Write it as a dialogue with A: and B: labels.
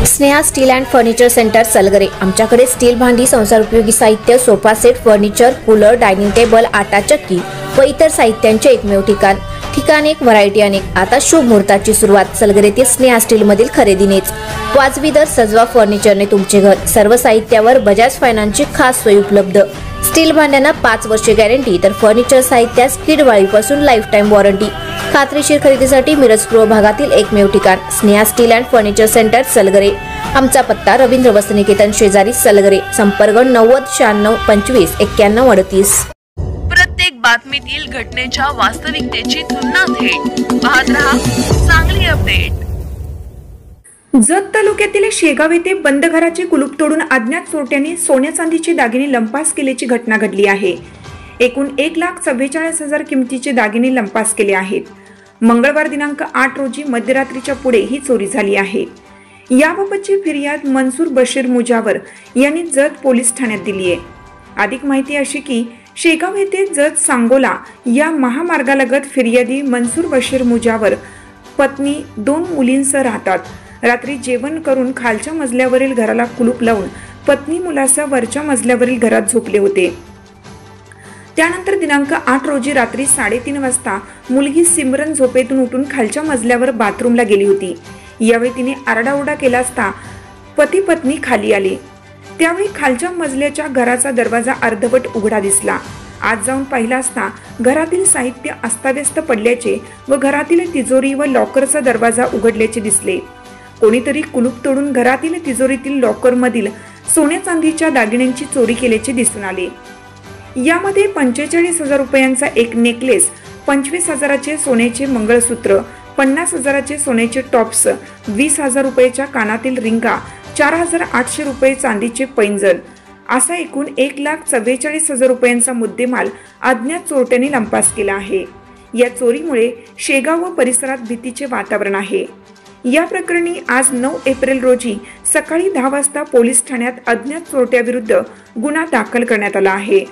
A: Sneha steel and furniture centre Salgare. आमच्याकडे steel भांडी, संसार उपयोगी साहित्य, sofa set, furniture, cooler, dining table, आटा चक्की व इतर साहित्यांचे एकमेव ठिकाण एक, व्हरायटी अनेक। आता शुभ मुहूर्ताची सुरुवात सलगरेतील स्नेहा स्टील मधील खरेदीनेच। वाजवी दर, सजवा फर्निचरने तुमचे घर। सर्व साहित्यावर बजाज फायनान्सची खास सोय उपलब्ध। स्टील भांड्यांना 5 वर्षे गॅरंटी, तर फर्निचर साहित्यास किडवाळीपासून लाईफ टाइम वॉरंटी। खात्रीशीर खरेदीसाठी मिरज पूर्व भागातील एकमेव ठिकाण Sneha steel and furniture centre Salgare. आमचा पत्ता रवींद्र वस्त्रनिकेतन शेजारी सलगरे। संपर्क 90 96 25 91 38।
B: प्रत्येक बातमीतील घटनेच्या वास्तविकतेची तुलना थेट पाहत रहा चांगली अपडेट।
C: जत तालुक्यातील शेगाव येथे बंद घराचे कुलूप तोडून अज्ञात चोरट्यांनी सोन्या चांदीचे दागिने लंपास केल्याची घटना घडली आहे। एकूण 1,44,000 किमतीचे दागिने लंपास केले आहेत। मंगळवार दिनांक 8 रोजी मध्यरात्रीच्या पुढे ही चोरी झाली आहे। याबाबतची फिर्याद मनसूर बशीर मुजावर यांनी जत पोलीस ठाण्यात दिली आहे। अधिक माहिती अशी की शेगाव येथे जत सांगोला या महामार्गालगत फिर्यादी मनसूर बशीर मुजावर पत्नी 2 मुलींसह राहतात। रात्री जेवण करून खालच्या मजल्यावरील घराला कुलूप लावून पत्नी मुलासह वरच्या मजल्यावरील घरात झोपले होते। त्यानंतर दिनांक 8 रोजी रात्री 3:30 वाजता मुलगी सिमरन झोपेतून उठून खालच्या मजल्यावर बाथरूमला गेली होती। यावेळी तिने आरडाओरडा केला असता पती पत्नी खाली आले। त्यावेळी खालच्या मजल्याच्या घराचा दरवाजा अर्धवट उघडा दिसला। आत जाऊन पाहिला असता घरातील साहित्य अस्ताव्यस्त पडल्याचे व घरातील तिजोरी व लॉकरचा दरवाजा उघडल्याचे दिसले। कोणीतरी कुलूप तोडून घरातील तिजोरीतील लॉकर मधील सोन्या चांदीच्या दागिन्यांची चोरी केल्याचे दिसून आले। यामध्ये 45,000 रुपयांचा एक नेकलेस, 25,000चे सोन्याचे मंगळसूत्र, 50,000चे सोन्याचे टॉप्स, 20,000 रुपयाच्या कानातील रिंगा, 4,800 रुपये चांदीचे पैंजण असा एकूण 1,44,000 रुपयांचा मुद्देमाल अज्ञात चोरट्यांनी लंपास केला आहे। या चोरीमुळे शेगाव व परिसरात भीतीचे वातावरण आहे। या प्रकरणी आज 9 एप्रिल रोजी सकाळी 10 वाजता पोलीस ठाण्यात अज्ञात चोरट्याविरुद्ध गुन्हा दाखल करण्यात आला आहे।